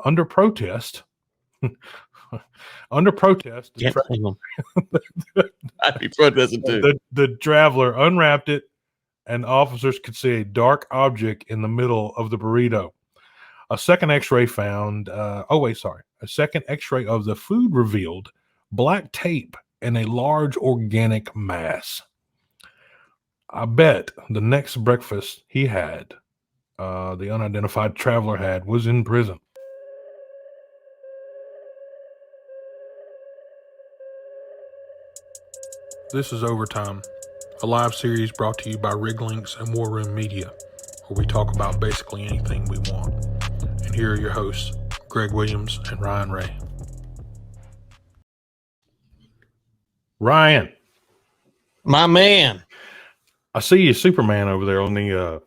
under protest, under protest, Can't blame them. I'd be protesting too. The traveler unwrapped it, and officers could see a dark object in the middle of the burrito. A second X-ray found. A second X-ray of the food revealed black tape and a large organic mass. I bet the next breakfast he had, the unidentified traveler had, was in prison. This is Overtime, a live series brought to you by Lynx and War Room Media, where we talk about basically anything we want. And here are your hosts, Greg Williams and Ryan Ray. Ryan, my man. I see you, Superman, over there on the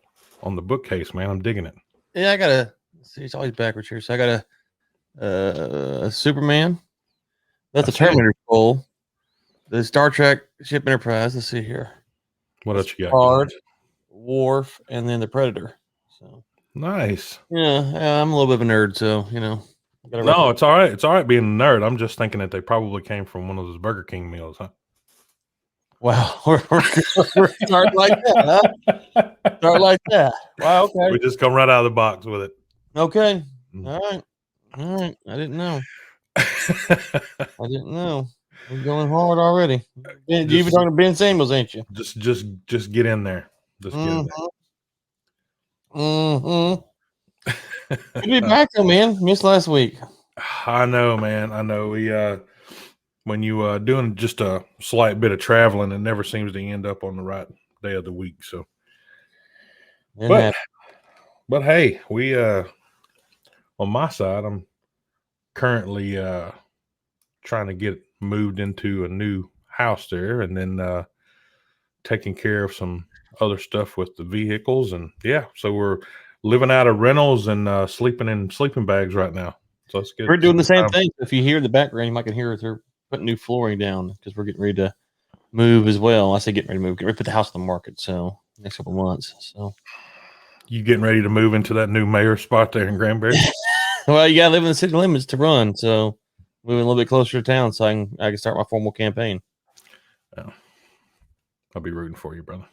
bookcase, man. I'm digging it. Yeah, I gotta see. It's always backwards here. So I got a Superman. That's a Terminator skull. The Star Trek ship Enterprise. Let's see here. What else you got? Picard, Worf, and then the Predator. So nice. Yeah, I'm a little bit of a nerd, so No, it's all right. It's all right being a nerd. I'm just thinking that they probably came from one of those Burger King meals, huh? Wow, we're start like that, huh? Start like that. Wow, okay. We just come right out of the box with it. Okay. All right. I didn't know. We're going hard already. You've been talking to Ben Samuels, ain't you? Just get in there. Just get in there. Good to be back though, man. Missed last week. I know, man. I know. We when you doing just a slight bit of traveling, it never seems to end up on the right day of the week. So, but hey, we on my side, I'm currently trying to get moved into a new house there, and then taking care of some other stuff with the vehicles, and so we're living out of rentals and sleeping in sleeping bags right now. So it's good. We're doing the same thing. If you hear the background, you might can hear they're putting new flooring down because we're getting ready to move as well. I say getting ready to move, get ready to put the house on the market. So next couple of months. So you getting ready to move into that new mayor spot there in Granbury? Well, you gotta live in the city limits to run. So moving a little bit closer to town so I can start my formal campaign. Oh, I'll be rooting for you, brother.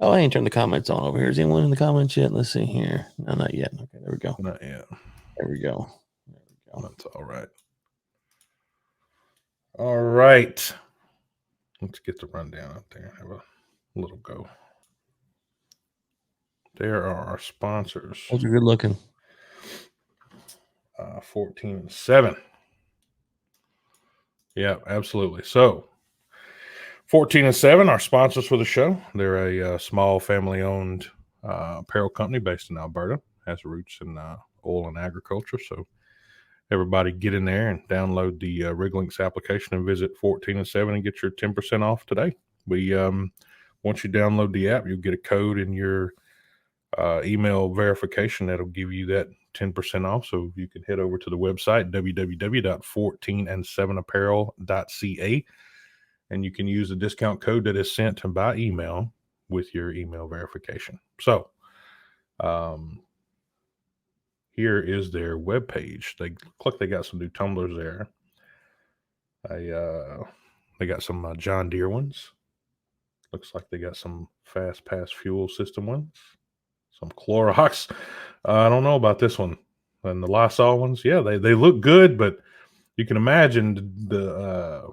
Oh, I ain't turned the comments on over here. Is anyone in the comments yet? Let's see here. No, not yet. Okay, there we go. Not yet. There we go. That's all right. All right. Let's get the rundown out there. Have a little go. There are our sponsors. Those are good looking. 14-7. Yeah, absolutely. So 14-7, our sponsors for the show. They're a small family-owned apparel company based in Alberta. Has roots in oil and agriculture. So everybody get in there and download the Lynx application and visit 14-7 and get your 10% off today. We once you download the app, you'll get a code in your email verification that'll give you that 10% off. So you can head over to the website www.14and7apparel.ca, and you can use the discount code that is sent by email with your email verification. So here is their webpage. They look like they got some new tumblers there. They got some John Deere ones. Looks like they got some fast pass fuel system ones. Some Clorox. I don't know about this one. And the Lysol ones, yeah, they look good, but you can imagine the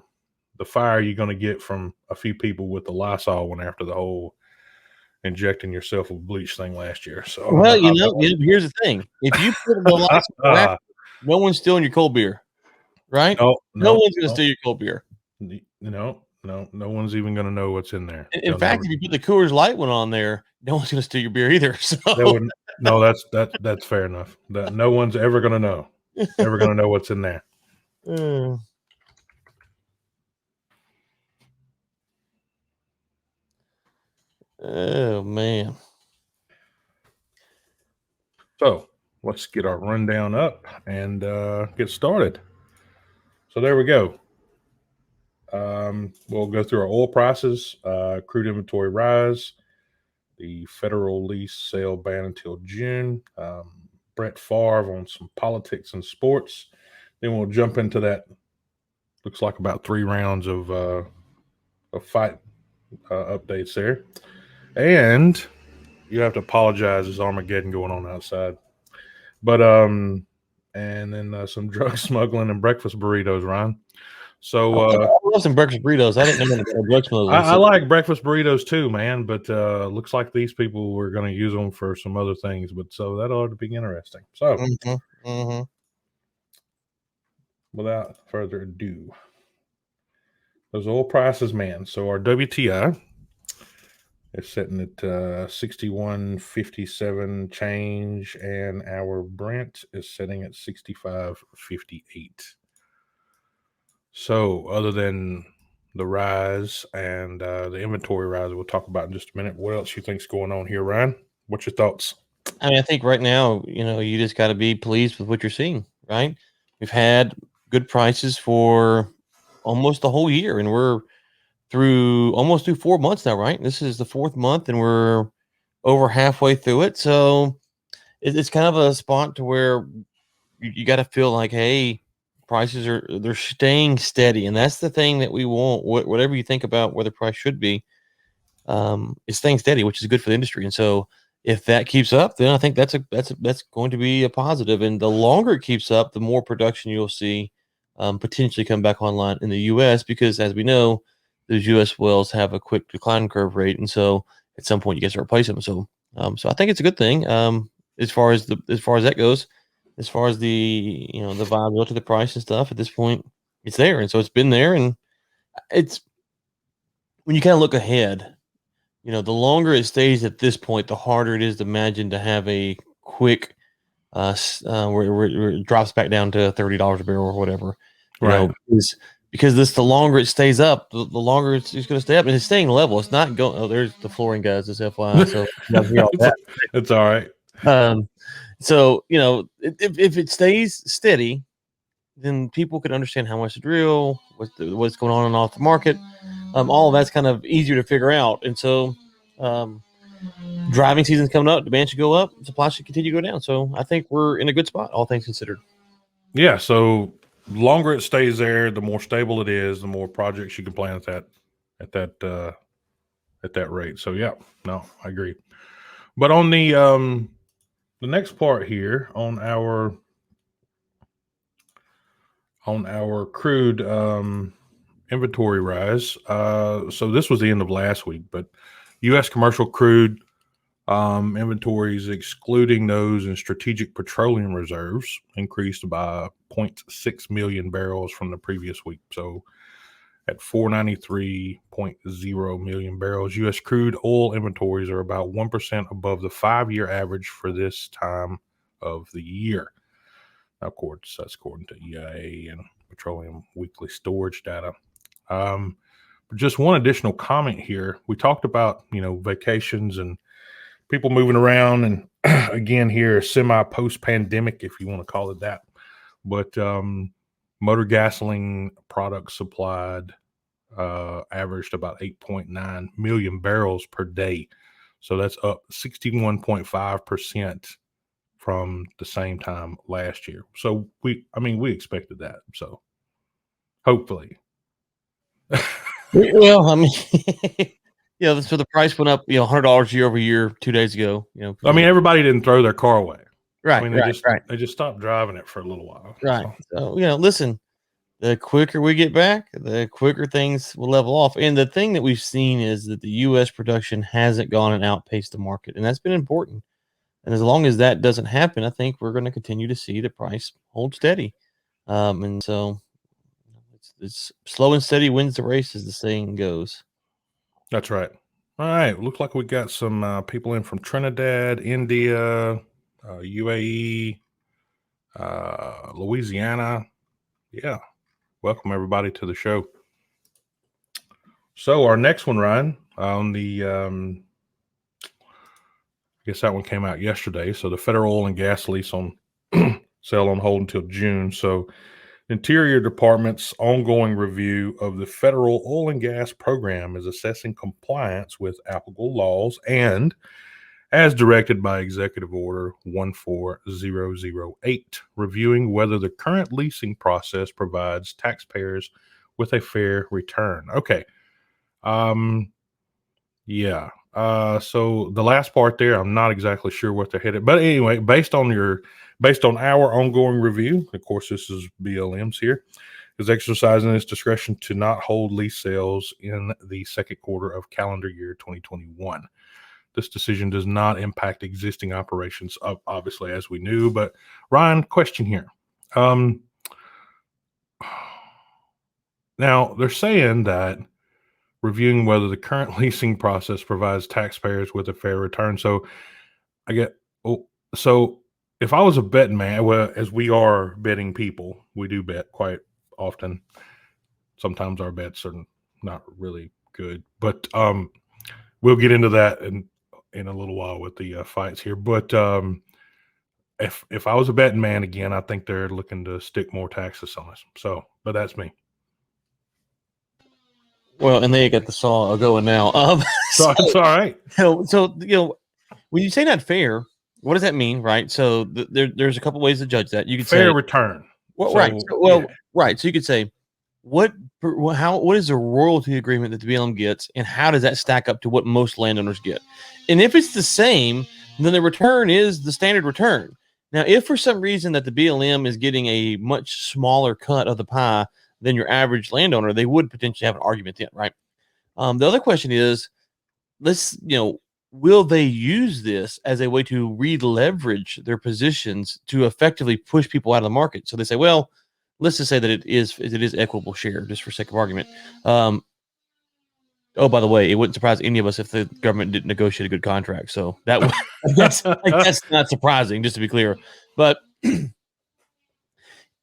fire you're going to get from a few people with the Lysol one after the whole injecting yourself with bleach thing last year. So, well, here's the thing: if you put the Lysol, no one's stealing your cold beer, right? No one's going to steal your cold beer. No one's even going to know what's in there. In fact, if you put the Coors Light one on there, no one's going to steal your beer either. So that's fair enough. That no one's ever going to know. Ever going to know what's in there. Oh man. So let's get our rundown up and get started. So there we go. We'll go through our oil prices, crude inventory rise, the federal lease sale ban until June, Brett Favre on some politics and sports. Then we'll jump into that. Looks like about 3 rounds of fight updates there. And you have to apologize. There's Armageddon going on outside. But and then some drug smuggling and breakfast burritos, Ryan. So I love some breakfast burritos. I didn't know the breakfast burritos. I like breakfast burritos too, man. But looks like these people were going to use them for some other things. But so that ought to be interesting. So without further ado, those oil prices, man. So our WTI is sitting at 61.57 change, and our Brent is sitting at 65.58. So, other than the rise and the inventory rise, we'll talk about in just a minute. What else you think's going on here, Ryan? What's your thoughts? I mean, I think right now, you just got to be pleased with what you're seeing, right? We've had good prices for almost the whole year, and we're almost through 4 months now, right? This is the 4th month, and we're over halfway through it. So it's kind of a spot to where you got to feel like, hey, prices they're staying steady, and that's the thing that we want. Whatever you think about where the price should be, it's staying steady, which is good for the industry. And so if that keeps up, then I think that's going to be a positive. And the longer it keeps up, the more production you'll see potentially come back online in the U.S. because, as we know, those U.S. wells have a quick decline curve rate, and so at some point you get to replace them. So, so I think it's a good thing as far as that goes. As far as the the viability of the price and stuff, at this point, it's there, and so it's been there, and it's when you kind of look ahead. The longer it stays at this point, the harder it is to imagine to have a quick where it drops back down to $30 a barrel or whatever. Right. Because the longer it stays up, the longer it's going to stay up, and it's staying level. It's not going. Oh, there's the flooring guys. This FYI. So it's all right. So if it stays steady, then people can understand how much to drill, what's going on and off the market. All of that's kind of easier to figure out, and so driving season's coming up. Demand should go up. Supply should continue to go down. So I think we're in a good spot, all things considered. Yeah. So longer it stays there, the more stable it is, the more projects you can plan at that rate. So yeah, no, I agree. But on the next part here on our crude inventory rise. So this was the end of last week, but U.S. commercial crude inventories, excluding those in strategic petroleum reserves, increased by 0.6 million barrels from the previous week. So at 493.0 million barrels, U.S. crude oil inventories are about 1% above the 5-year average for this time of the year. Now, of course, that's according to EIA and Petroleum Weekly Storage data. Just one additional comment here. We talked about, vacations and people moving around, and again here, semi-post-pandemic, if you want to call it that. But motor gasoline products supplied averaged about 8.9 million barrels per day. So that's up 61.5% from the same time last year. So we expected that. So hopefully. Well, I mean, so the price went up, $100 year over year 2 days ago. Everybody didn't throw their car away. Right. They just stopped driving it for a little while. Right. So, listen, the quicker we get back, the quicker things will level off. And the thing that we've seen is that the U.S. production hasn't gone and outpaced the market, and that's been important. And as long as that doesn't happen, I think we're going to continue to see the price hold steady. And so it's slow and steady wins the race, as the saying goes. That's right. All right. Looks like we got some people in from Trinidad, India, UAE, Louisiana. Yeah. Welcome, everybody, to the show. So our next one, Ryan, on the I guess that one came out yesterday. So the federal oil and gas lease on sale on hold until June. So Interior Department's ongoing review of the federal oil and gas program is assessing compliance with applicable laws and as directed by Executive Order 14008, reviewing whether the current leasing process provides taxpayers with a fair return. Okay. Yeah. So the last part there, I'm not exactly sure what they're headed, but anyway, based on our ongoing review, of course, this is BLM's here, is exercising its discretion to not hold lease sales in the second quarter of calendar year 2021. This decision does not impact existing operations, obviously, as we knew. But Ryan, question here. Now they're saying that reviewing whether the current leasing process provides taxpayers with a fair return. So I get, so if I was a betting man, well, as we are betting people, we do bet quite often. Sometimes our bets are not really good, but we'll get into that in a little while with the fights here. But if I was a betting man again, I think they're looking to stick more taxes on us. So, but that's me. Well, and they got the saw going now. So it's all right. So when you say not fair, what does that mean, right? So there's a couple ways to judge that. You could fair say return. Well, So, right. So, well, yeah. right. So you could say, what is the royalty agreement that the BLM gets, and how does that stack up to what most landowners get? And if it's the same, then the return is the standard return. Now, if for some reason that the BLM is getting a much smaller cut of the pie than your average landowner, they would potentially have an argument then, right? The other question is, will they use this as a way to re-leverage their positions to effectively push people out of the market? So they say, well, let's just say that it is equitable share, just for sake of argument. Oh, by the way, it wouldn't surprise any of us if the government didn't negotiate a good contract. So that would, that's not surprising, just to be clear. But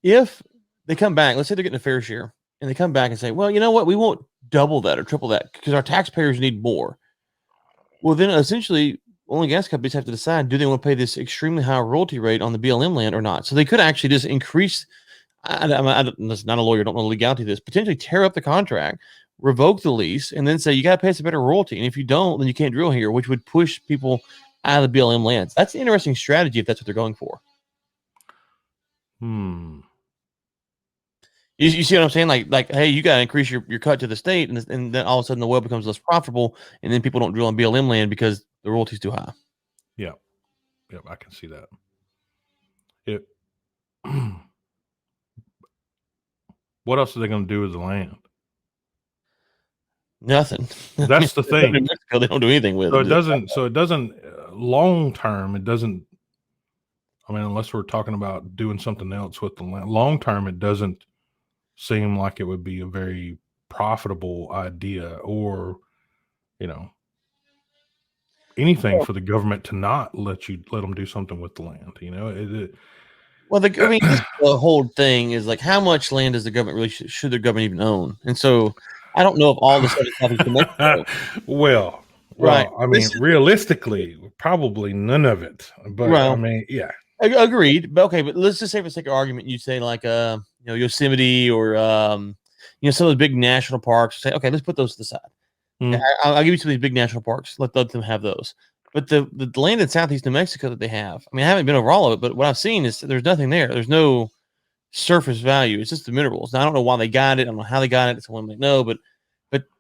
if they come back, let's say they're getting a fair share, and they come back and say, well, you know what, we won't double that or triple that because our taxpayers need more. Well, then essentially, oil and gas companies have to decide, do they want to pay this extremely high royalty rate on the BLM land or not? So they could actually just increase. I'm not a lawyer, don't know the legality of this. Potentially tear up the contract, revoke the lease, and then say you got to pay us a better royalty. And if you don't, then you can't drill here, which would push people out of the BLM lands. That's an interesting strategy if that's what they're going for. You see what I'm saying? Like, hey, you got to increase your cut to the state, and then all of a sudden the well becomes less profitable, and then people don't drill on BLM land because the royalty's too high. Yeah. Yep, I can see that. What else are they going to do with the land? Nothing. That's the thing. In Mexico, they don't do anything with it. So it doesn't long term. It doesn't. I mean, unless we're talking about doing something else with the land, long term, it doesn't seem like it would be a very profitable idea, or anything for the government to not let them do something with the land. Well, the whole thing is like, how much land does the government really should the government even own? And so, I don't know if all the stuff is happening to Mexico. Well, right. I mean, realistically, probably none of it. But I mean, yeah, agreed. But okay, but let's just say for sake of argument, you say like Yosemite or some of those big national parks. Say, okay, let's put those to the side. Okay, I'll give you some of these big national parks. Let them have those. But the land in southeast New Mexico that they have, I mean, I haven't been over all of it, but what I've seen is there's nothing there. There's no surface value. It's just the minerals. Now, I don't know why they got it. I don't know how they got it. Someone might know, but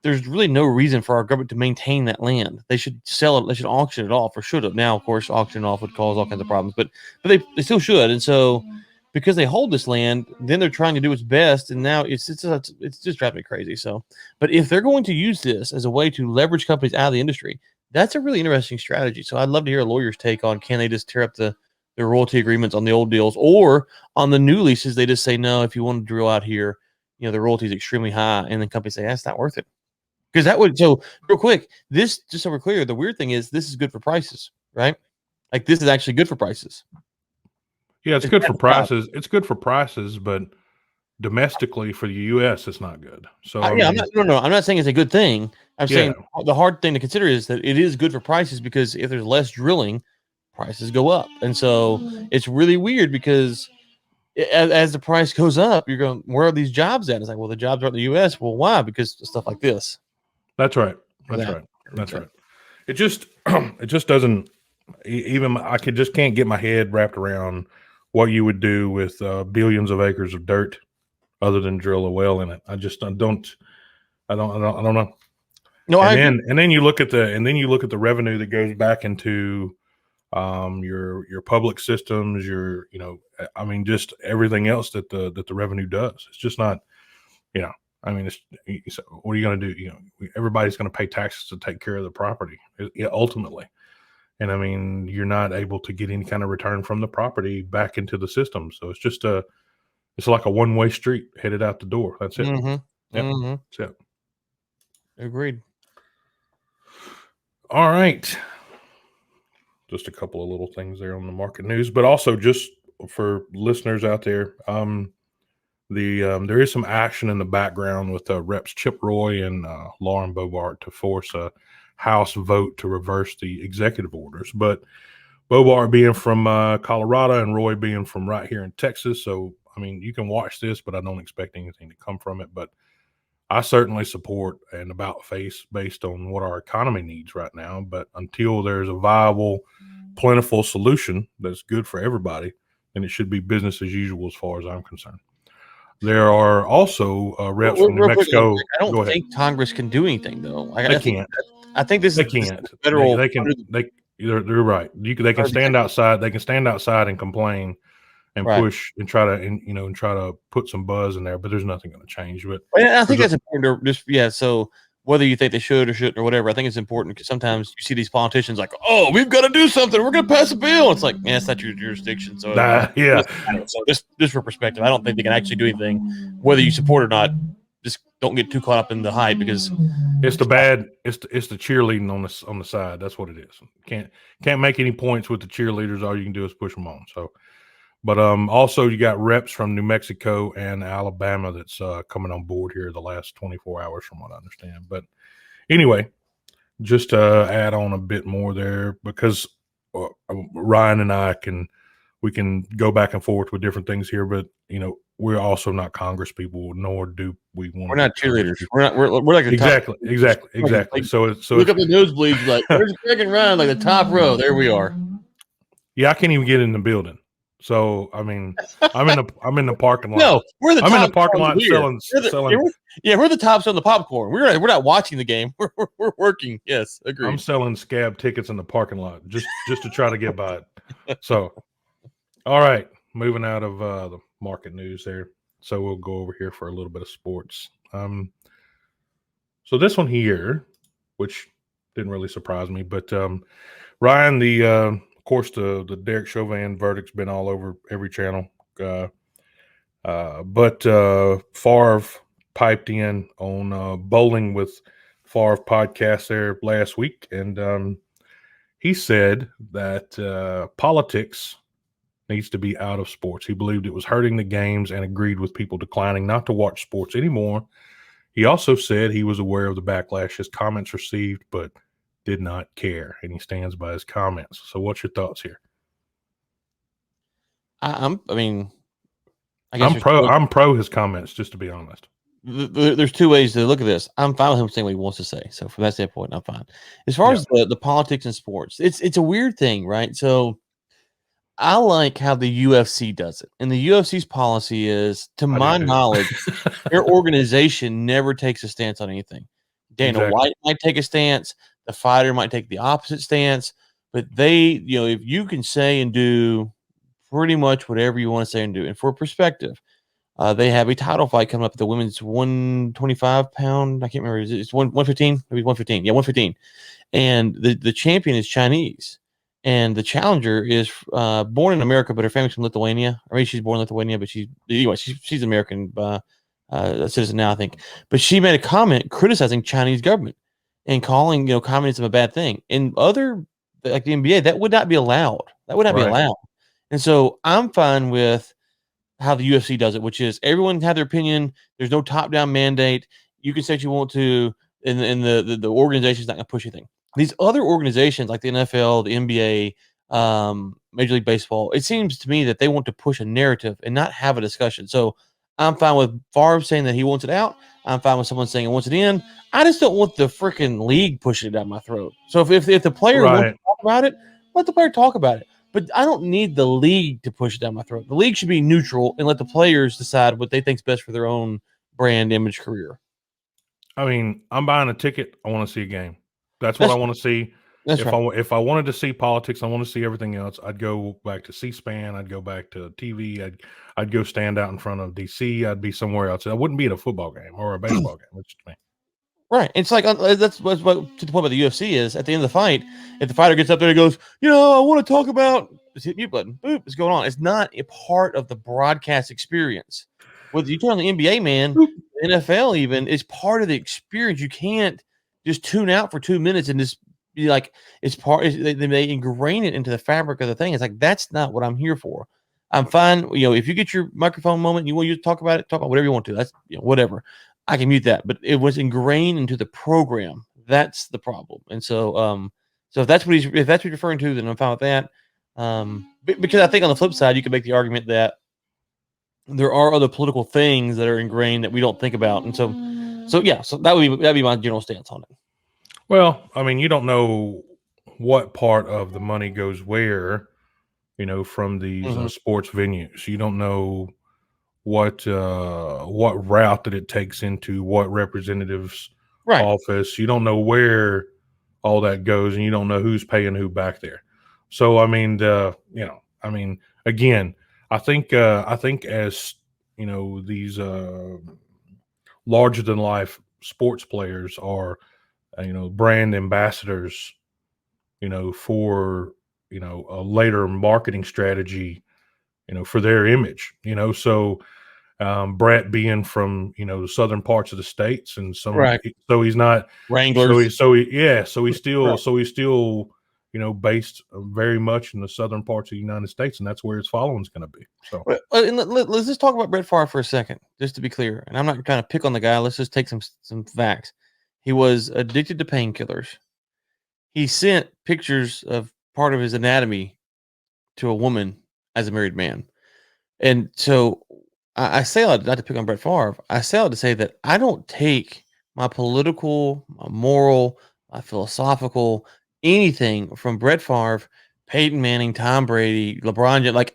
there's really no reason for our government to maintain that land. They should sell it. They should auction it off, or should have. Now, of course, auction off would cause all kinds of problems, but they still should. And so, because they hold this land, then they're trying to do its best, and now it's just driving me crazy. So, but if they're going to use this as a way to leverage companies out of the industry, that's a really interesting strategy. So I'd love to hear a lawyer's take on, can they just tear up their royalty agreements on the old deals, or on the new leases, they just say, no, if you want to drill out here, the royalty is extremely high, and then companies say, that's not worth it. Because that would, so real quick, this, just so we're clear, the weird thing is this is good for prices, right? Like, this is actually good for prices. Yeah, it's good for prices. It's good for prices, but domestically for the U.S., it's not good. So I'm not saying it's a good thing. I'm saying the hard thing to consider is that it is good for prices, because if there's less drilling, prices go up. And so it's really weird, because as the price goes up, you're going, where are these jobs at? It's like, well, the jobs are in the U.S. Well, why? Because of stuff like this. That's right. That's right. It just doesn't even I can't get my head wrapped around what you would do with billions of acres of dirt other than drill a well in it. I don't know. No, I agree. And then you look at the revenue that goes back into your public systems, I mean, just everything else that the revenue does. It's just not, I mean, what are you going to do? Everybody's going to pay taxes to take care of the property ultimately. And I mean, you're not able to get any kind of return from the property back into the system. So it's like a one-way street headed out the door. That's it. Mm-hmm. Yep. Mm-hmm. That's it. Agreed. All right. Just a couple of little things there on the market news, but also just for listeners out there, there is some action in the background with Reps Chip Roy and Lauren Bobart to force a House vote to reverse the executive orders. But Bobart being from Colorado and Roy being from right here in Texas, so I mean, you can watch this, but I don't expect anything to come from it. But I certainly support an about face based on what our economy needs right now. But until there's a viable, plentiful solution that's good for everybody, then it should be business as usual as far as I'm concerned. There are also reps from New Mexico. I don't think Congress can do anything, though. They can't. I think this They is can't. federal. They're right. They can stand outside. They can stand outside and complain and push and try to put some buzz in there, but there's nothing going to change. But I think that's important to just So whether you think they should or shouldn't or whatever, I think it's important because sometimes you see these politicians like, "Oh, we've got to do something. We're going to pass a bill." It's like, man, it's not your jurisdiction. So So just for perspective, I don't think they can actually do anything, whether you support it or not. Just don't get too caught up in the hype because it's the cheerleading on the side. That's what it is. Can't make any points with the cheerleaders. All you can do is push them on. So. But also you got reps from New Mexico and Alabama that's coming on board here the last 24 hours from what I understand. But anyway, just to add on a bit more there, because Ryan and I we can go back and forth with different things here, but we're also not Congress people, nor do we want. We're not cheerleaders. We're like exactly. So look up the nosebleeds, like where's Greg and Ryan, like the top row. There we are. Yeah, I can't even get in the building. So I mean, I'm in the parking lot. No, we're the top. I'm in the parking lot selling. We're the tops on the popcorn. We're not watching the game. We're working. Yes, agreed. I'm selling scab tickets in the parking lot just to try to get by it. So, all right, moving out of the market news there. So we'll go over here for a little bit of sports. So this one here, which didn't really surprise me, but Ryan, of course, the Derek Chauvin verdict's been all over every channel. But Favre piped in on Bowling with Favre podcast there last week, and he said that politics needs to be out of sports. He believed it was hurting the games and agreed with people declining not to watch sports anymore. He also said he was aware of the backlash his comments received, but did not care, and he stands by his comments. So what's your thoughts here? I'm pro his comments, just to be honest. There's two ways to look at this. I'm fine with him saying what he wants to say. So from that standpoint, I'm fine. As far as the politics and sports, it's a weird thing, right? So I like how the UFC does it. And the UFC's policy is, to my knowledge, their organization never takes a stance on anything. Dana White might take a stance. The fighter might take the opposite stance. But they, if you can say and do pretty much whatever you want to say and do. And for perspective, they have a title fight coming up at the women's 125 pound. I can't remember. It's 115? Maybe 115. Yeah, 115. And the champion is Chinese. And the challenger is born in America, but her family's from Lithuania. I mean, she's born in Lithuania, but she's American citizen now, I think. But she made a comment criticizing Chinese government and calling communism a bad thing. In other, like the NBA, that would not be allowed. That would not be allowed. And so I'm fine with how the UFC does it, which is everyone can have their opinion. There's no top-down mandate. You can say what you want to, and the organization's not going to push anything. These other organizations like the NFL, the NBA, Major League Baseball, it seems to me that they want to push a narrative and not have a discussion. So I'm fine with Favre saying that he wants it out. I'm fine with someone saying he wants it in. I just don't want the freaking league pushing it down my throat. So if the player wants to talk about it, let the player talk about it. But I don't need the league to push it down my throat. The league should be neutral and let the players decide what they think's best for their own brand, image, career. I mean, I'm buying a ticket. I want to see a game. That's what That's I want to see. That's right. If I wanted to see politics, I want to see everything else. I'd go back to C-SPAN. I'd go back to TV. I'd go stand out in front of DC. I'd be somewhere else. I wouldn't be at a football game or a baseball game. Which to me. Right. It's like that's what to the point about the UFC is at the end of the fight, if the fighter gets up there and goes, I want to talk about, just hit mute button, boop, it's going on. It's not a part of the broadcast experience. Whether you turn on the NBA, man, Boop. the NFL even is part of the experience. You can't just tune out for 2 minutes and just be like, it's part. They ingrain it into the fabric of the thing. It's like that's not what I'm here for. I'm fine. If you get your microphone moment, you want to talk about whatever you want to. That's whatever. I can mute that, but it was ingrained into the program. That's the problem. And so, so if that's what you're referring to, then I'm fine with that. Because I think on the flip side, you can make the argument that there are other political things that are ingrained that we don't think about. And so that'd be my general stance on it. Well, I mean, you don't know what part of the money goes where, from these sports venues. You don't know what route that it takes into what representative's office. You don't know where all that goes, and you don't know who's paying who back there. So I mean, again, I think as these larger than life sports players are brand ambassadors for a later marketing strategy for their image, so Brett being from the southern parts of the states and so he's not Wranglers. So he's still based very much in the southern parts of the United States, and that's where his following's going to be. So let's just talk about Brett Favre for a second, just to be clear. And I'm not trying to pick on the guy. Let's just take some facts. He was addicted to painkillers. He sent pictures of part of his anatomy to a woman as a married man. And so I say all that not to pick on Brett Favre. I say all to say that I don't take my political, my moral, my philosophical, anything from Brett Favre, Peyton Manning, Tom Brady, LeBron James,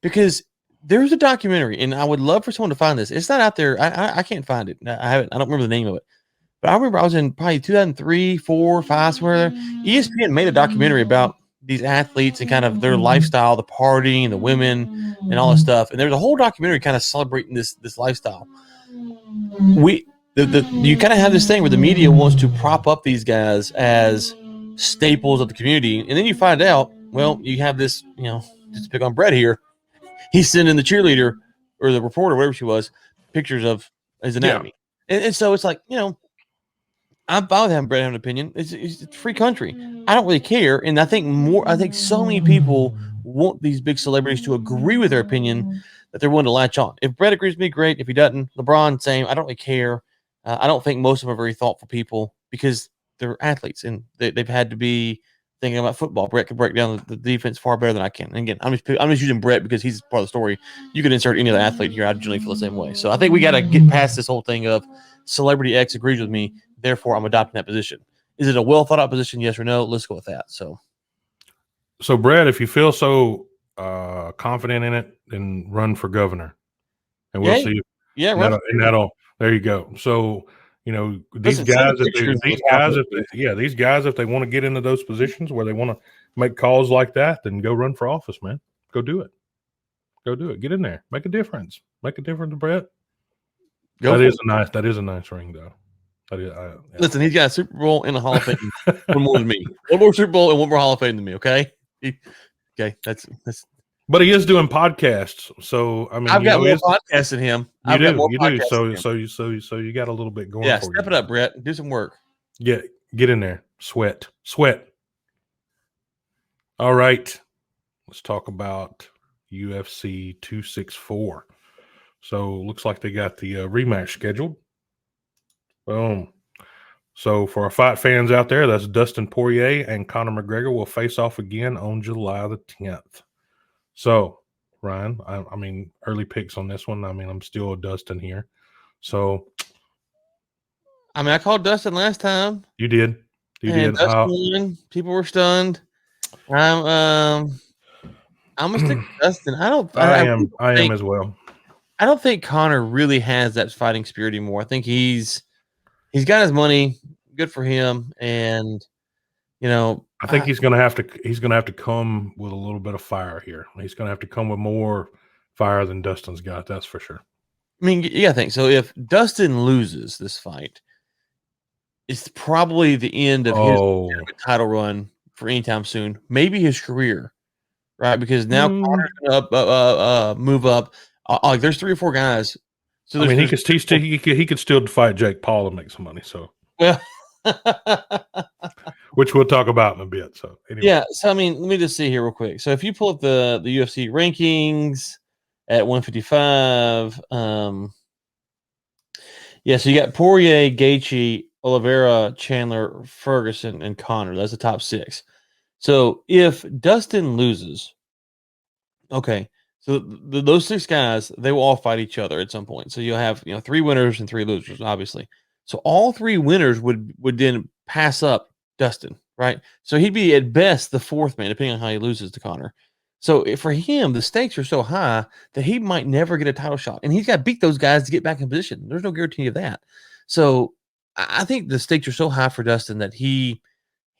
because there's a documentary, and I would love for someone to find this. It's not out there. I can't find it. I don't remember the name of it. But I remember I was in probably 2003, 4, 5, somewhere there. ESPN made a documentary about these athletes and kind of their lifestyle, the partying, the women, and all this stuff. And there's a whole documentary kind of celebrating this lifestyle. You kind of have this thing where the media wants to prop up these guys as staples of the community, and then you find out, well, you have this, just to pick on Brett here, he's sending the cheerleader or the reporter, whatever she was, pictures of his anatomy. Yeah. And so it's like, I'm fine with having Brett have an opinion. It's a free country. I don't really care. And I think so many people want these big celebrities to agree with their opinion that they're willing to latch on. If Brett agrees with me, great. If he doesn't, LeBron, same. I don't really care. I don't think most of them are very thoughtful people because they're athletes and they've had to be thinking about football. Brett can break down the defense far better than I can. And again, I'm just using Brett because he's part of the story. You could insert any other athlete here. I generally feel the same way. So I think we got to get past this whole thing of celebrity X agrees with me, therefore I'm adopting that position. Is it a well thought out position? Yes or no? Let's go with that. So Brett, if you feel so confident in it, then run for governor, and we'll see. Yeah, that'll there you go. So these guys, if they want to get into those positions where they want to make calls like that, then go run for office, man. Go do it. Get in there. Make a difference. Brett. That is a nice ring, though. Listen, he's got a Super Bowl and a Hall of Fame. One more than me. One more Super Bowl and one more Hall of Fame than me. Okay. That's. But he is doing podcasts, so I mean, I've got more podcasts than him. You do. So you got a little bit going. Yeah, for step you. It up, Brett. Do some work. Get in there. Sweat. All right, let's talk about UFC 264. So looks like they got the rematch scheduled. Boom. So for our fight fans out there, that's Dustin Poirier and Conor McGregor will face off again on July the 10th. So, Ryan, I mean, early picks on this one. I mean, I'm still a Dustin here. So, I mean, I called Dustin last time. You did. Dustin won. People were stunned. I'm gonna stick with Dustin. I Really am. don't I am think, as well. I don't think Connor really has that fighting spirit anymore. I think he's got his money. Good for him. And I think he's going to have to. He's going to have to come with a little bit of fire here. He's going to have to come with more fire than Dustin's got. That's for sure. I mean, you gotta think. So if Dustin loses this fight, it's probably the end of his Oh, title run for anytime soon. Maybe his career, right? Because now Mm. Connor's gonna move up. Like there's 3 or 4 guys. So I mean, there's he could still fight Jake Paul and make some money. So, well, which we'll talk about in a bit. So, anyway, yeah. So I mean, let me just see here real quick. So if you pull up the UFC rankings at 155, yeah. So you got Poirier, Gaethje, Oliveira, Chandler, Ferguson, and Connor. That's the top 6. So if Dustin loses, okay, so those 6 guys, they will all fight each other at some point. So you'll have 3 winners and 3 losers, obviously. So all 3 winners would then pass up Dustin, right? So he'd be at best the 4th man, depending on how he loses to Connor. So for him, the stakes are so high that he might never get a title shot, and he's got to beat those guys to get back in position. There's no guarantee of that. So I think the stakes are so high for Dustin that he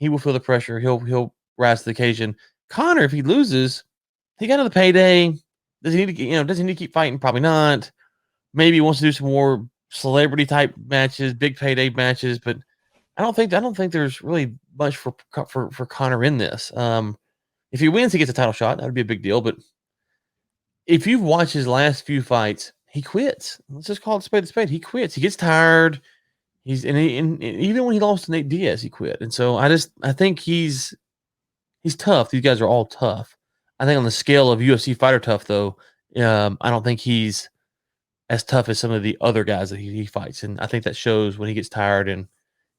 will feel the pressure. He'll rise to the occasion. Connor, if he loses, he got another payday. Does he need to, does he need to keep fighting? Probably not. Maybe he wants to do some more celebrity type matches, big payday matches, but I don't think there's really much for Connor in this. If he wins, he gets a title shot. That would be a big deal. But if you've watched his last few fights, he quits. Let's just call it spade a spade. He quits. He gets tired. And even when he lost to Nate Diaz, he quit. And so I think he's tough. These guys are all tough. I think on the scale of UFC fighter tough, though, I don't think he's as tough as some of the other guys that he fights. And I think that shows when he gets tired and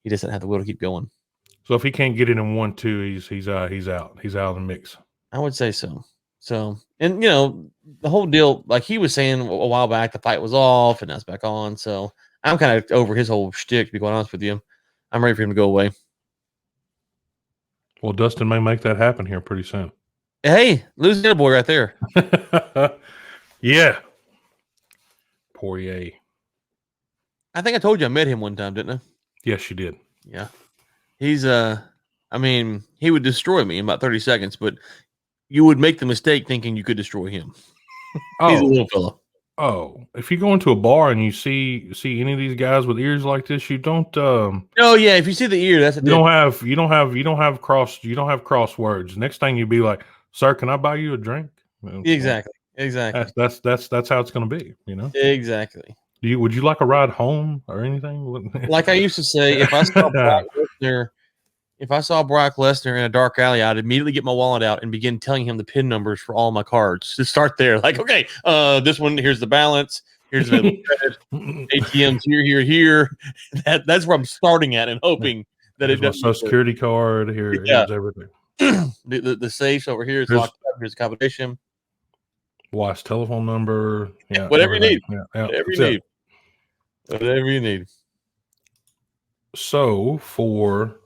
he doesn't have the will to keep going. so if he can't get it in 1-2, he's out. He's out of the mix. I would say so. So, and the whole deal, like he was saying a while back, the fight was off and now it's back on. So I'm kind of over his whole shtick, to be quite honest with you. I'm ready for him to go away. Well, Dustin may make that happen here pretty soon. Hey, losing a boy right there. Yeah. Poirier. I think I told you I met him one time, didn't I? Yes, you did. Yeah. He's I mean, he would destroy me in about 30 seconds, but you would make the mistake thinking you could destroy him. He's a little fella. Oh, if you go into a bar and you see any of these guys with ears like this, you don't Oh yeah, if you see the ear, that's a you don't have crosswords. Next thing you'd be like, "Sir, can I buy you a drink?" Exactly. That's how it's going to be, Exactly. Would you like a ride home or anything? Like I used to say, if I saw Brock Lesnar in a dark alley, I'd immediately get my wallet out and begin telling him the PIN numbers for all my cards. To start there, like, okay, this one, here's the balance, here's the ATMs here. That's where I'm starting at and hoping that Here's it my doesn't. Social Security card. Here's everything. The safes over here is locked up. Here's a combination. Wife's telephone number. Yeah, whatever everything. you need. Yeah, Whatever you need. So for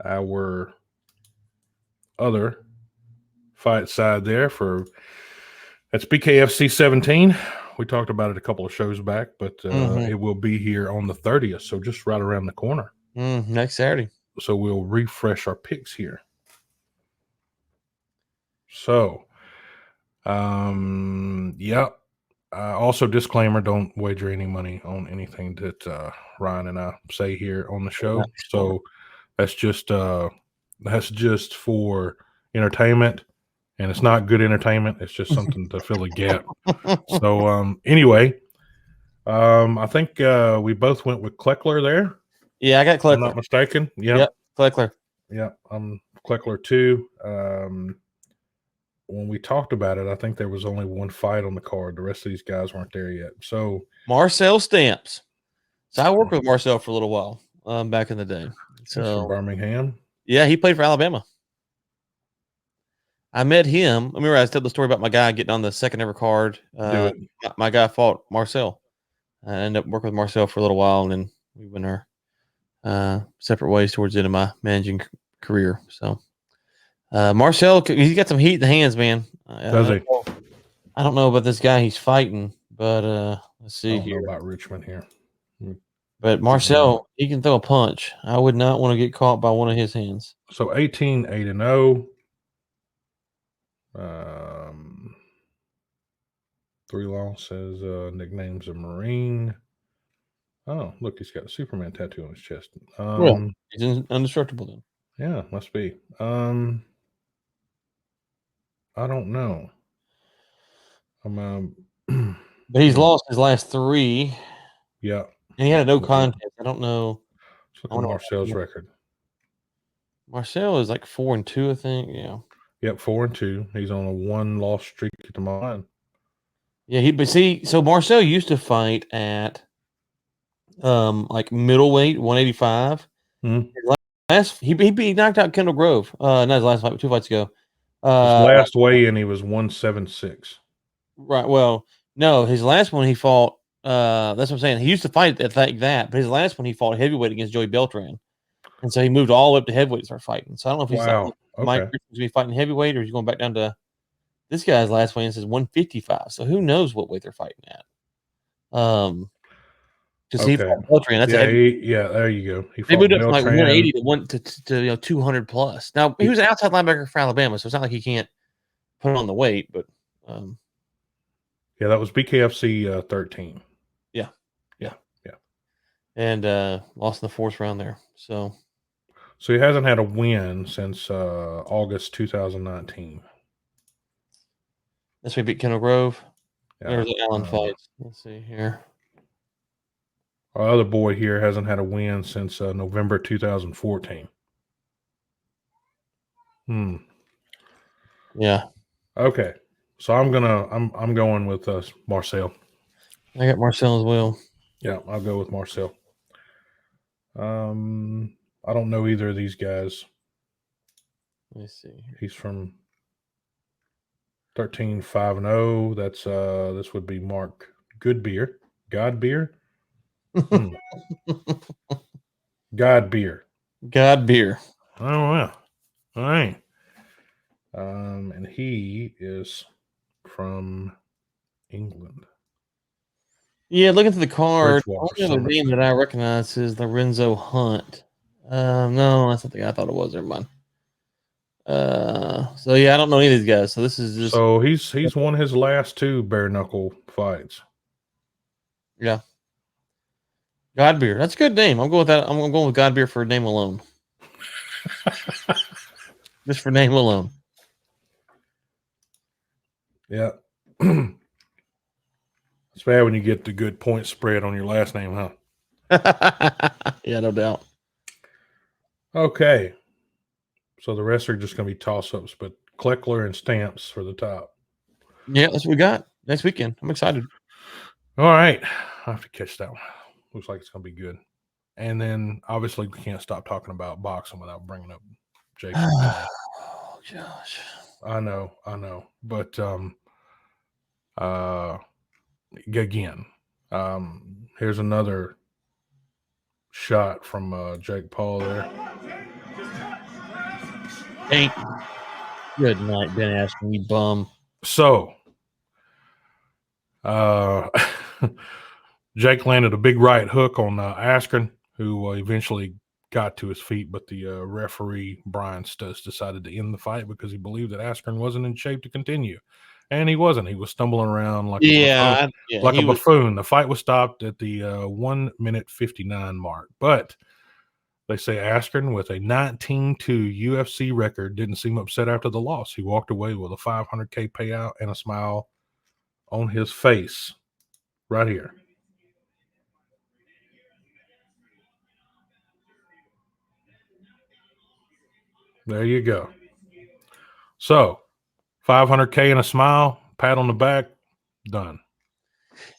our other fight side there, that's BKFC 17. We talked about it a couple of shows back, but it will be here on the 30th, so just right around the corner. Next Saturday. So we'll refresh our picks here. So, yeah. Also, disclaimer: don't wager any money on anything that Ryan and I say here on the show. So that's just for entertainment, and it's not good entertainment. It's just something to fill a gap. So anyway, I think we both went with Kleckler there. Yeah, I got Kleckler. I'm not mistaken. Yep, Kleckler. Yeah, I'm Kleckler too. When we talked about it, I think there was only one fight on the card. The rest of these guys weren't there yet. So Marcel Stamps. So I worked with Marcel for a little while back in the day. So from Birmingham. Yeah, he played for Alabama. I met him. Remember, I told the story about my guy getting on the second ever card. My guy fought Marcel. I ended up working with Marcel for a little while, and then we went our separate ways towards the end of my managing career. So Marcel, he's got some heat in the hands, man. Does he? I don't know about this guy he's fighting, but let's I see don't know here. about Richmond here. But Marcel, he can throw a punch. I would not want to get caught by one of his hands. So 18-8-0. 3 losses. Nickname's a Marine. Oh, look, he's got a Superman tattoo on his chest. Well, he's indestructible then. Yeah, must be. I don't know. But he's lost his last 3. Yeah. And he had a no contest. I don't know. Let's look at Marcel's record. Marcel is like 4-2, I think. Yeah. Yep, 4-2. He's on a 1-loss streak at the moment. Yeah, so Marcel used to fight at like middleweight, 185. He knocked out Kendall Grove. Not his last fight, but 2 fights ago. His last weigh-in, he was 176. Right. Well, no, his last one he fought. That's what I'm saying. He used to fight at that, but his last one he fought heavyweight against Joey Beltran, and so he moved all the way up to heavyweight to start fighting. So I don't know if he's Mike Richards be fighting heavyweight or he's going back down to this guy's last weigh-in says 155. So who knows what weight they're fighting at? Because he fought Beltran. That's there you go. They moved up from like 180 to 200 plus. Now he was an outside linebacker for Alabama, so it's not like he can't put on the weight, but yeah, that was BKFC 13. Yeah. And lost in the 4th round there. So he hasn't had a win since August 2019. That's why he beat Kendall Grove. Yeah. There's the Allen fights. Let's see here. Our other boy here hasn't had a win since November 2014. Yeah. Okay. So I'm going with Marcel. I got Marcel as well. Yeah, I'll go with Marcel. I don't know either of these guys. Let me see. He's from 13-5-0. That's this would be Mark Godbeer. God Beer. Oh yeah. All right. And he is from England. Yeah, looking through the card, the only other name that I recognize is Lorenzo Hunt. No, that's not the guy I thought it was. Never mind. So yeah, I don't know any of these guys. So this is just he's won his last 2 bare knuckle fights. Yeah. Godbeer. That's a good name. I'm going with that. I'm going with Godbeer for name alone. Just for name alone. Yeah. It's bad when you get the good point spread on your last name, huh? Yeah, no doubt. Okay. So the rest are just going to be toss-ups, but Kleckler and Stamps for the top. Yeah, that's what we got next weekend. I'm excited. All right. I have to catch that one. Looks like it's going to be good. And then, obviously, we can't stop talking about boxing without bringing up Jake. Oh, gosh. I know. But, again, here's another shot from Jake Paul there. Hey, good night, Ben Askren, you bum. So, Jake landed a big right hook on Askren, who eventually got to his feet, but the referee, Brian Stuss, decided to end the fight because he believed that Askren wasn't in shape to continue. And he wasn't. He was stumbling around like a buffoon. The fight was stopped at the 1:59 mark. But they say Askren, with a 19-2 UFC record, didn't seem upset after the loss. He walked away with a $500K payout and a smile on his face right here. There you go. So, $500K and a smile, pat on the back, done.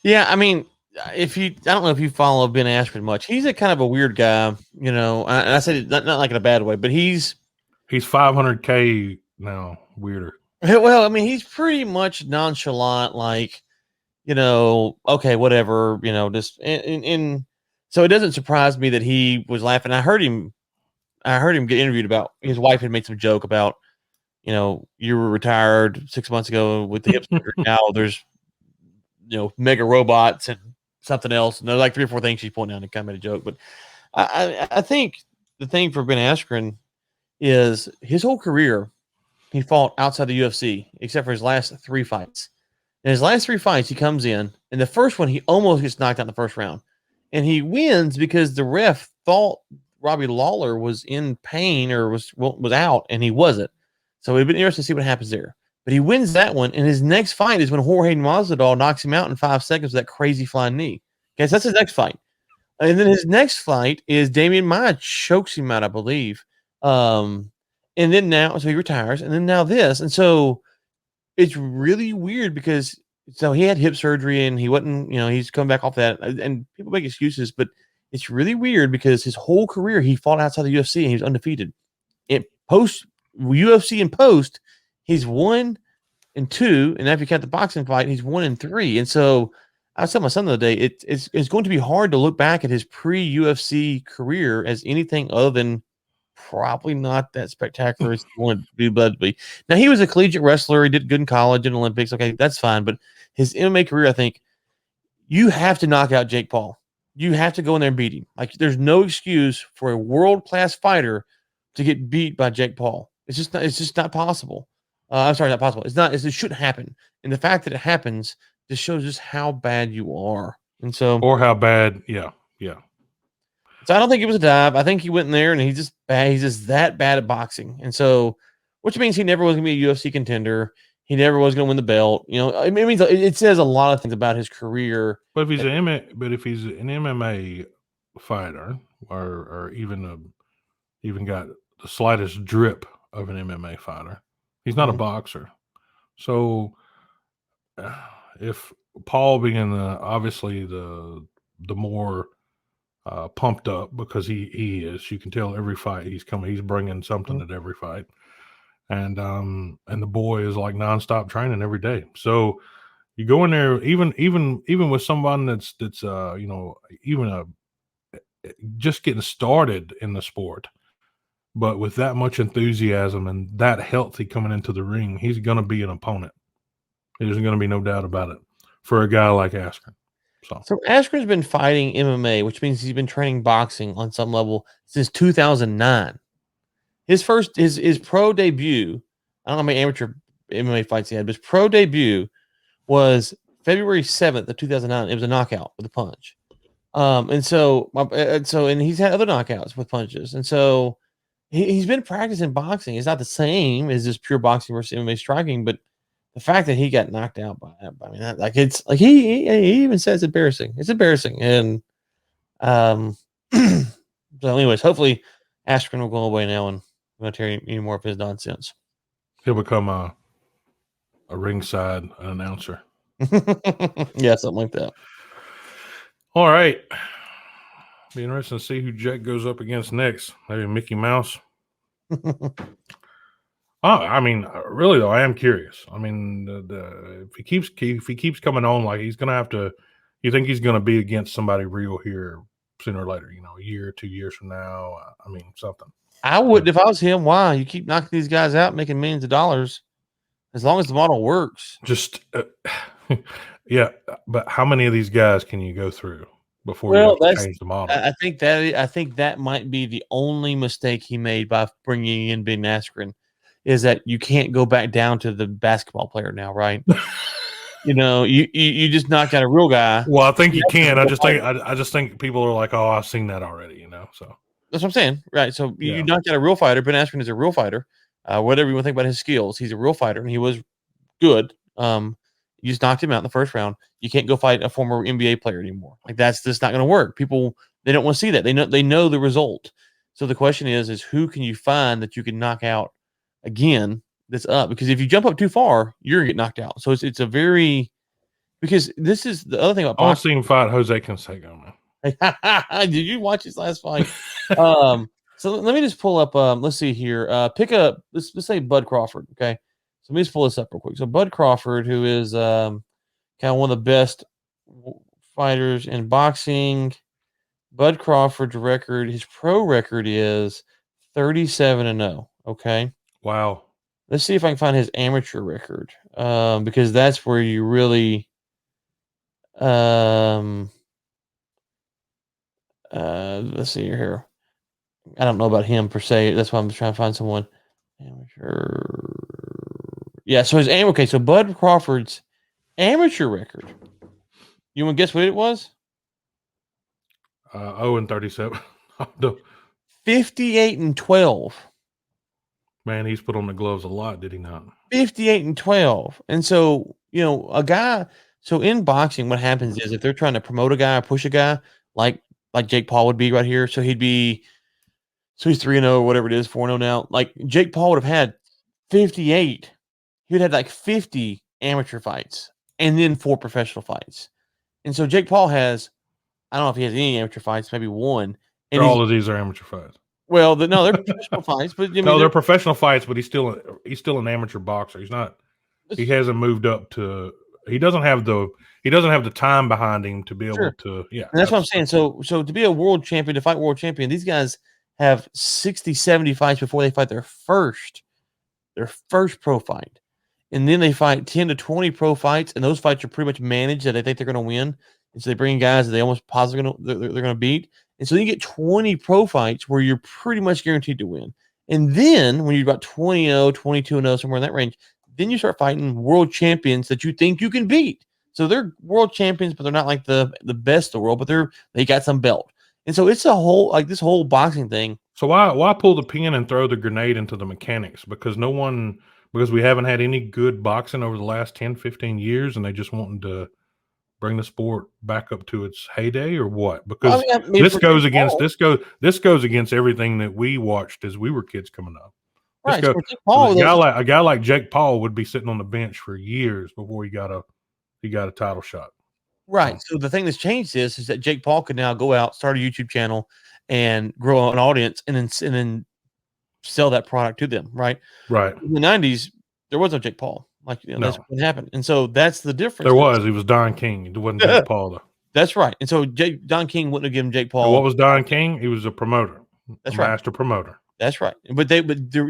Yeah, I mean, I don't know if you follow Ben Askren much. He's a kind of a weird guy, you know. And I said it not like in a bad way, but he's $500K now, weirder. Well, I mean, he's pretty much nonchalant, like, you know, okay, whatever, you know, just and so it doesn't surprise me that he was laughing. I heard him get interviewed about his wife had made some joke about you were retired 6 months ago with the hip surgery. Now there's, mega robots and something else. And there's like 3 or 4 things she's pointing out and kind of made a joke. But I think the thing for Ben Askren is his whole career, he fought outside the UFC, except for his last 3 fights. In his last 3 fights, he comes in, and the first one, he almost gets knocked out in the first round. And he wins because the ref thought Robbie Lawler was in pain or was out, and he wasn't. So it'd been interesting to see what happens there. But he wins that one, and his next fight is when Jorge Masvidal knocks him out in 5 seconds with that crazy flying knee. Okay, so that's his next fight. And then his next fight is Damian Maia chokes him out, I believe. And then now, so he retires, and then now this. And so it's really weird because he had hip surgery and he wasn't, he's coming back off that. And people make excuses, but it's really weird because his whole career he fought outside the UFC and he was undefeated. In post UFC and post, he's 1-2, and if you count the boxing fight, he's 1-3. And so I was telling my son the other day, it's going to be hard to look back at his pre-UFC career as anything other than probably not that spectacular as he wanted to be, but be. Now, he was a collegiate wrestler. He did good in college and Olympics. Okay, that's fine. But his MMA career, I think, you have to knock out Jake Paul. You have to go in there and beat him. Like, there's no excuse for a world-class fighter to get beat by Jake Paul. It's just not possible. I'm sorry, not possible. It shouldn't happen. And the fact that it happens just shows just how bad you are. And so, or how bad, yeah. So I don't think it was a dive. I think he went in there and he's just bad. He's just that bad at boxing. And so, which means he never was going to be a UFC contender. He never was going to win the belt. It means it says a lot of things about his career. But if he's an MMA fighter, or even got the slightest drip of an MMA fighter, he's not a boxer. So if Paul being obviously the more pumped up, because he is, you can tell every fight he's bringing something at every fight, and the boy is like nonstop training every day. So you go in there, even with someone that's even just getting started in the sport, but with that much enthusiasm and that healthy coming into the ring, he's going to be an opponent. There's going to be no doubt about it for a guy like Askren. So Askren's been fighting MMA, which means he's been training boxing on some level since 2009. His pro debut, I don't know how many amateur MMA fights he had, but his pro debut was February 7th of 2009. It was a knockout with a punch. And he's had other knockouts with punches. And so he's been practicing boxing. It's not the same as just pure boxing versus MMA striking, but the fact that he got knocked out by that, I mean, it's like he even says it's embarrassing. It's embarrassing. And so anyways, hopefully Askren will go away now and not hear any more of his nonsense. He'll become a ringside announcer. Yeah, something like that. All right. Be interesting to see who Jack goes up against next. Maybe Mickey Mouse. I mean, really though, I am curious. I mean, if he keeps coming on, like, he's gonna have to. You think he's gonna be against somebody real here sooner or later? A year, 2 years from now. I mean, something. I would if I was him. Why? You keep knocking these guys out, making millions of dollars. As long as the model works. Just yeah, but how many of these guys can you go through before you have to change the model? I think that might be the only mistake he made by bringing in Ben Askren, is that you can't go back down to the basketball player now, right? You just knocked out a real guy. Well, I think you can. I just think people are like, oh, I've seen that already, So that's what I'm saying, right? So you knocked out a real fighter. Ben Askren is a real fighter. Whatever you want to think about his skills, he's a real fighter, and he was good. You just knocked him out in the first round. You can't go fight a former NBA player anymore. Like, that's just not going to work. People, they don't want to see that. They know the result. So the question is who can you find that you can knock out again that's up? Because if you jump up too far, you're going to get knocked out. So it's a very, because this is the other thing about boxing. I want to see him fight Jose Canseco, man. Did you watch his last fight? So let me just pull up. Let's see here. Pick up. Let's say Bud Crawford. Okay. So let me just pull this up real quick. So Bud Crawford, who is kind of one of the best fighters in boxing. Bud Crawford's record, his pro record is 37-0. Okay. Wow. Let's see if I can find his amateur record, because that's where you really, let's see here. I don't know about him per se. That's why I'm trying to find someone. Amateur. Yeah, so his okay. So Bud Crawford's amateur record. You want to guess what it was? 0-37. 58-12. Man, he's put on the gloves a lot, did he not? 58-12. And so, a guy, so in boxing, what happens is if they're trying to promote a guy or push a guy, like Jake Paul would be right here. So he's 3-0 or whatever it is, 4-0 now. Like Jake Paul would have had 58. He would have had like 50 amateur fights and then 4 professional fights. And so Jake Paul has, I don't know if he has any amateur fights, maybe one. And all of these are amateur fights. Well, no, they're professional fights, but I mean, no, they're professional fights. But he's still an amateur boxer. He's not. He hasn't moved up to. He doesn't have the time behind him to be able to. Yeah, and that's what I'm saying. So to be a world champion, to fight world champion, these guys have 60, 70 fights before they fight their first pro fight, and then they fight 10 to 20 pro fights, and those fights are pretty much managed that they think they're going to win, and so they bring in guys that they almost positively they're going to beat. And so you get 20 pro fights where you're pretty much guaranteed to win. And then when you're about 20-0, 22-0, somewhere in that range, then you start fighting world champions that you think you can beat. So they're world champions, but they're not like the best in the world, but they got some belt. And so it's a whole, like this whole boxing thing. So why pull the pin and throw the grenade into the mechanics? Because we haven't had any good boxing over the last 10, 15 years, and they just wanting to bring the sport back up to its heyday, or what? Because this goes against everything that we watched as we were kids coming up. Right. A guy like Jake Paul would be sitting on the bench for years before he got a title shot. Right. So the thing that's changed is that Jake Paul could now go out, start a YouTube channel, and grow an audience, and then sell that product to them. Right. Right. In the 90s, there was no Jake Paul. That's what happened. And so that's the difference. He was Don King. It wasn't Jake Paul, though. That's right. And so Don King wouldn't have given Jake Paul. And what was Don King? He was a promoter. That's right. Master promoter. That's right. But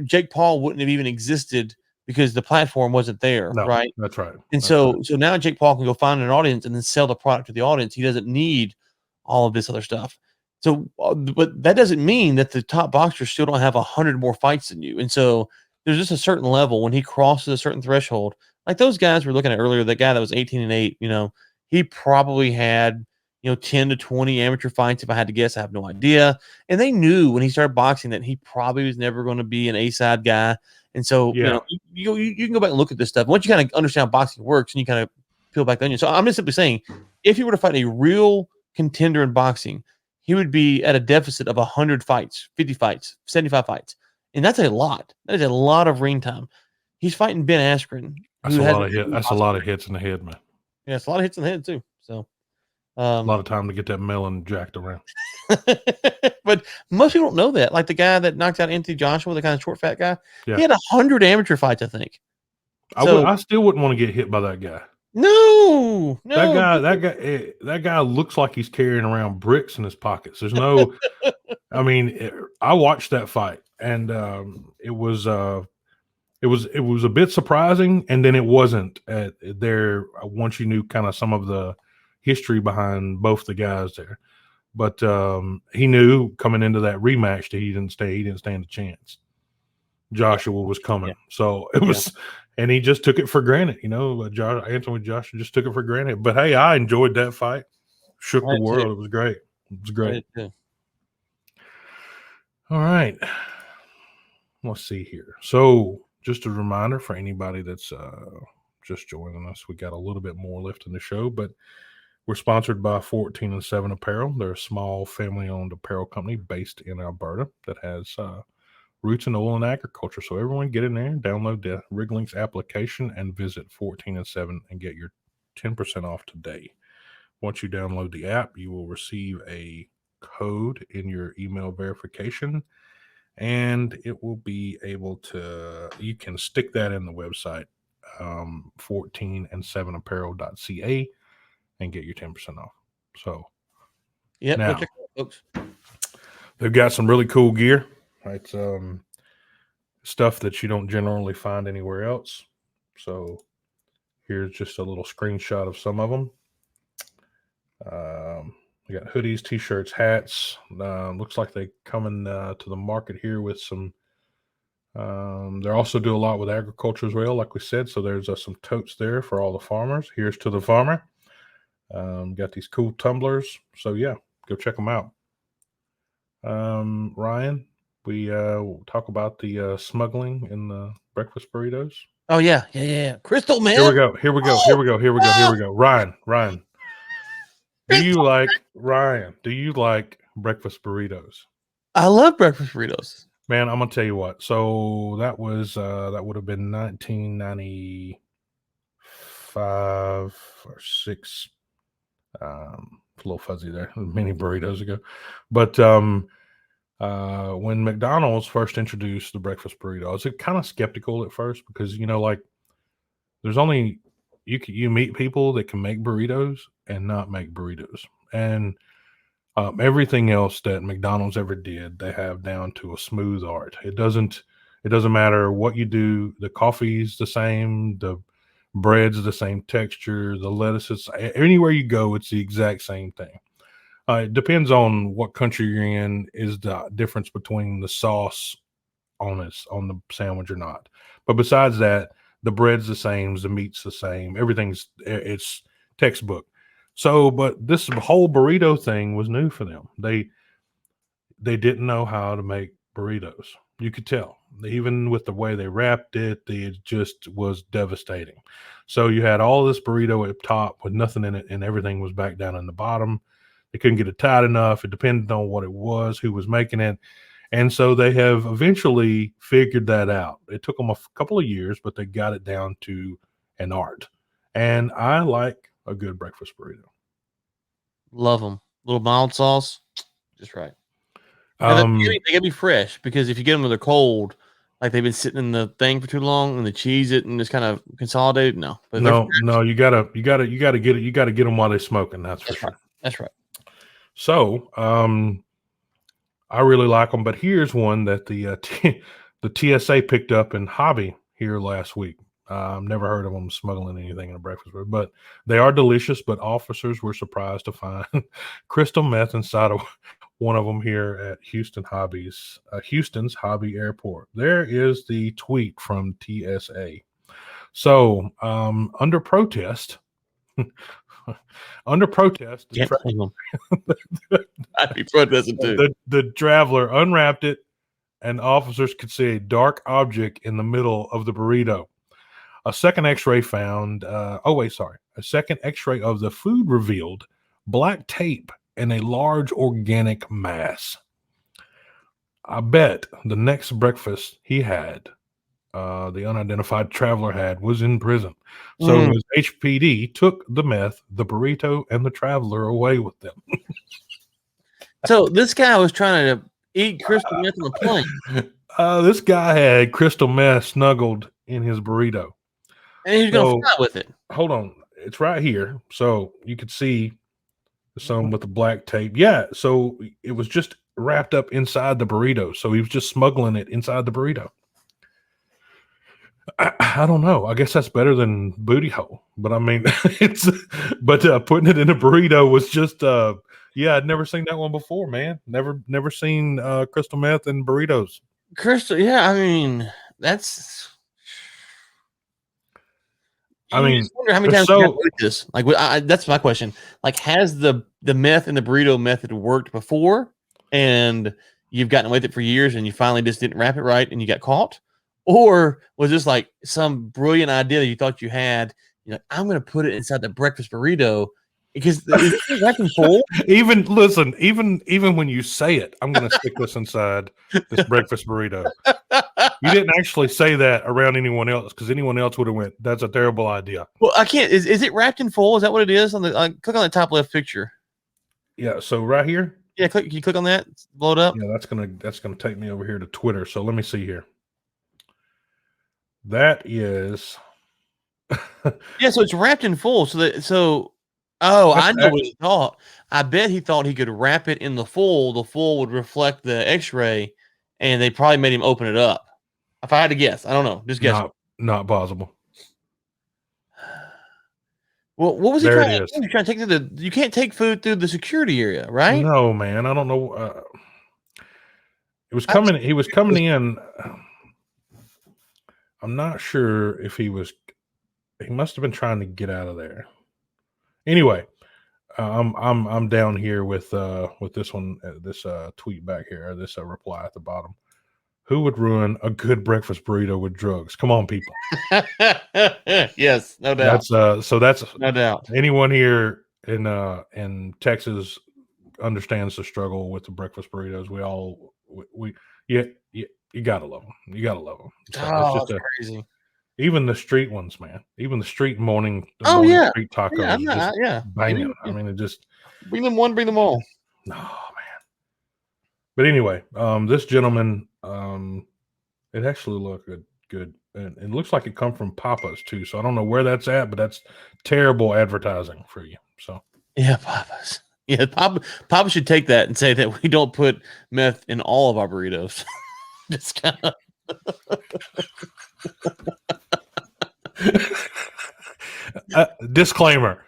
Jake Paul wouldn't have even existed because the platform wasn't there. No, right. That's right. And so now Jake Paul can go find an audience and then sell the product to the audience. He doesn't need all of this other stuff. So, but that doesn't mean that the top boxers still don't have 100 more fights than you. And so there's just a certain level when he crosses a certain threshold. Like those guys we were looking at earlier, that guy that was 18-8, he probably had, 10 to 20 amateur fights. If I had to guess, I have no idea. And they knew when he started boxing that he probably was never going to be an A-side guy. And so, you can go back and look at this stuff. Once you kind of understand how boxing works and you kind of peel back the onion. So I'm just simply saying, if he were to fight a real contender in boxing, he would be at a deficit of 100 fights, 50 fights, 75 fights. And that's a lot. That is a lot of ring time. He's fighting Ben Askren. That's a lot of hits in the head, man. Yeah, it's a lot of hits in the head, too. So a lot of time to get that melon jacked around. But most people don't know that. Like the guy that knocked out Anthony Joshua, the kind of short, fat guy, he had 100 amateur fights, I think. I still wouldn't want to get hit by that guy. No. That guy looks like he's carrying around bricks in his pockets. There's no, I mean, I watched that fight, and it was a bit surprising, and then it wasn't there once you knew kind of some of the history behind both the guys there. But he knew coming into that rematch that he didn't stand a chance. Joshua was coming, so it was, and he just took it for granted. Anthony Joshua just took it for granted. But hey, I enjoyed that fight. Shook the world. Too. It was great. It was great. All right, let's see here. So, just a reminder for anybody that's just joining us, we got a little bit more left in the show, but we're sponsored by 14 and 7 Apparel. They're a small family-owned apparel company based in Alberta that has roots in oil and agriculture. So everyone get in there, download the Lynx application, and visit 14 and 7 and get your 10% off today. Once you download the app, you will receive a code in your email verification, and it will be able to, you can stick that in the website, 14and7apparel.ca, and get your 10% off. So, now, folks, they've got some really cool gear. It's stuff that you don't generally find anywhere else. So here's just a little screenshot of some of them. We got hoodies, t-shirts, hats. Looks like they coming to the market here with some. They also do a lot with agriculture as well, like we said. So there's some totes there for all the farmers. Here's to the farmer. Got these cool tumblers. So yeah, go check them out. Ryan, we talk about the smuggling in the breakfast burritos. Oh yeah. Crystal man. Here we go. Ryan. Do you like breakfast burritos? I love breakfast burritos. Man, I'm gonna tell you what. So that would have been 1995 or 6. It's a little fuzzy there, many burritos ago. But when McDonald's first introduced the breakfast burrito, I was kind of skeptical at first because like there's only you meet people that can make burritos and not make burritos, and everything else that McDonald's ever did, they have down to a smooth art. It doesn't matter what you do. The coffee's the same, the bread's the same texture, the lettuce is anywhere you go, it's the exact same thing. It depends on what country you're in, is the difference between the sauce on the sandwich or not. But besides that, the bread's the same, the meat's the same, it's textbook. So, but this whole burrito thing was new for them. They didn't know how to make burritos. You could tell, even with the way they wrapped it, it just was devastating. So you had all this burrito up top with nothing in it, and everything was back down in the bottom. They couldn't get it tight enough. It depended on what it was, who was making it. And so they have eventually figured that out. It took them a couple of years, but they got it down to an art. And I like a good breakfast burrito. Love them. Little mild sauce, just right. And they gotta be fresh, because if you get them when they're cold, like they've been sitting in the thing for too long, and the cheese it and just kind of consolidated. No, but no, you gotta get it. You gotta get them while they're smoking. That's for sure. Right. That's right. So, I really like them, but here's one that the TSA picked up in Hobby here last week. Never heard of them smuggling anything in a breakfast burrito, but they are delicious. But officers were surprised to find crystal meth inside of one of them here at Houston's Hobby Airport. There is the tweet from TSA. So, under protest, I'd be protesting too. The traveler unwrapped it, and officers could see a dark object in the middle of the burrito. A second X-ray found. A second X-ray of the food revealed black tape and a large organic mass. I bet the next breakfast he had, the unidentified traveler had, was in prison. So his HPD took the meth, the burrito, and the traveler away with them. So this guy was trying to eat crystal meth on the plane. This guy had crystal meth snuggled in his burrito. And he's going to fly with it. Hold on. It's right here. So you could see some with the black tape. Yeah. So it was just wrapped up inside the burrito. So he was just smuggling it inside the burrito. I don't know. I guess that's better than booty hole. But I mean, putting it in a burrito was just, I'd never seen that one before, man. Never seen crystal meth in burritos. Crystal, yeah. I mean, that's. I wonder how many times you have to eat this. Like, that's my question. Like, has the meth and the burrito method worked before, and you've gotten away with it for years, and you finally just didn't wrap it right, and you got caught? Or was this like some brilliant idea that you thought you had? You're like, I'm going to put it inside the breakfast burrito because it's wrapping full. Even when you say it, I'm going to stick this inside this breakfast burrito. You didn't actually say that around anyone else, because anyone else would have went, that's a terrible idea. Well, I can't. Is it wrapped in full? Is that what it is? Click on the top left picture. Yeah. So right here. Yeah. Can you click on that? Blow it up. Yeah. That's gonna take me over here to Twitter. So let me see here. That is. Yeah. So it's wrapped in full. I know what he thought. I bet he thought he could wrap it in the full. The full would reflect the X-ray, and they probably made him open it up. If I had to guess, I don't know. Just guess. Not possible. Well, what was he There trying it to is. do? He trying to take to the. You can't take food through the security area, right? No, man. I don't know. It was coming. He was coming in. I'm not sure if he was. He must have been trying to get out of there. Anyway, I'm down here with this one, this tweet back here, this reply at the bottom. Who would ruin a good breakfast burrito with drugs? Come on, people. Yes, no doubt. That's No doubt. anyone here in Texas understands the struggle with the breakfast burritos. You gotta love them. You gotta love them. So Oh, that's crazy. even the street ones, man. Even the street morning Yeah. street tacos, Yeah, just yeah. banging. I mean, it just Bring them one, bring them all. no, man. But anyway, this gentleman, it actually looked good, and it looks like it come from Papa's too. So I don't know where that's at, but that's terrible advertising for you. So Yeah, Papa's. Yeah, Papa should take that and say that we don't put meth in all of our burritos. Just kind of. Disclaimer: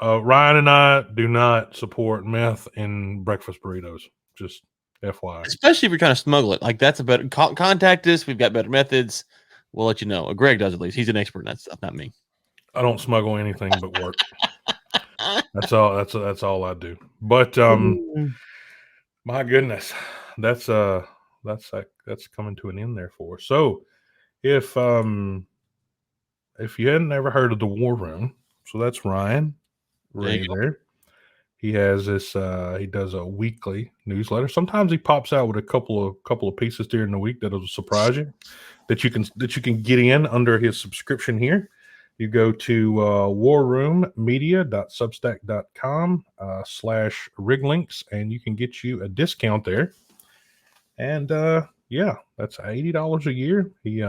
Ryan and I do not support meth in breakfast burritos. Just FYI. Especially if you're trying to smuggle it. Like that's a better contact us. We've got better methods. We'll let you know. Greg does at least. He's an expert in that stuff, not me. I don't smuggle anything but work. That's all. That's all I do. But my goodness, that's coming to an end there for us. So if you hadn't ever heard of the War Room, so that's Ryan Ray there. He has this. He does a weekly newsletter. Sometimes he pops out with a couple of pieces during the week that'll surprise you. That you can get in under his subscription here. You go to warroommedia.substack.com /riglinks, and you can get you a discount there. And yeah, that's $80 a year. He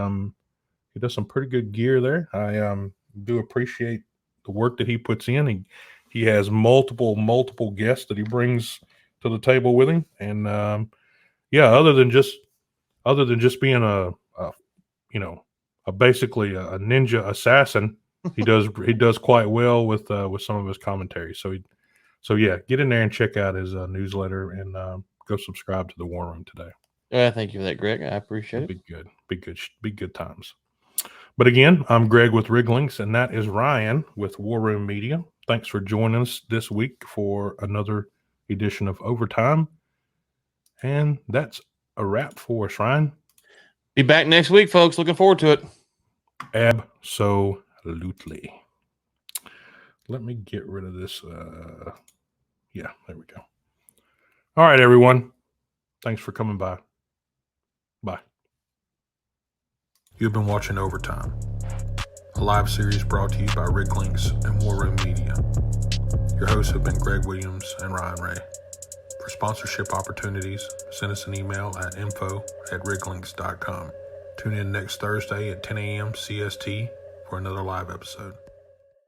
does some pretty good gear there. I do appreciate the work that he puts in. He has multiple guests that he brings to the table with him, and yeah, other than just being basically a ninja assassin, he does quite well with some of his commentary. So yeah, get in there and check out his newsletter and go subscribe to the War Room today. Thank you for that, Greg. I appreciate it. Be good times. But again, I'm Greg with Riglinks, and that is Ryan with War Room Media. Thanks for joining us this week for another edition of Overtime. And that's a wrap for us, Ryan. Be back next week, folks. Looking forward to it. Absolutely. Let me get rid of this. Yeah, there we go. All right, everyone. Thanks for coming by. Bye. You've been watching Overtime, a live series brought to you by Riglinks and War Room Media. Your hosts have been Greg Williams and Ryan Ray. For sponsorship opportunities, send us an email at info@riglinks.com. Tune in next Thursday at 10 a.m. CST for another live episode.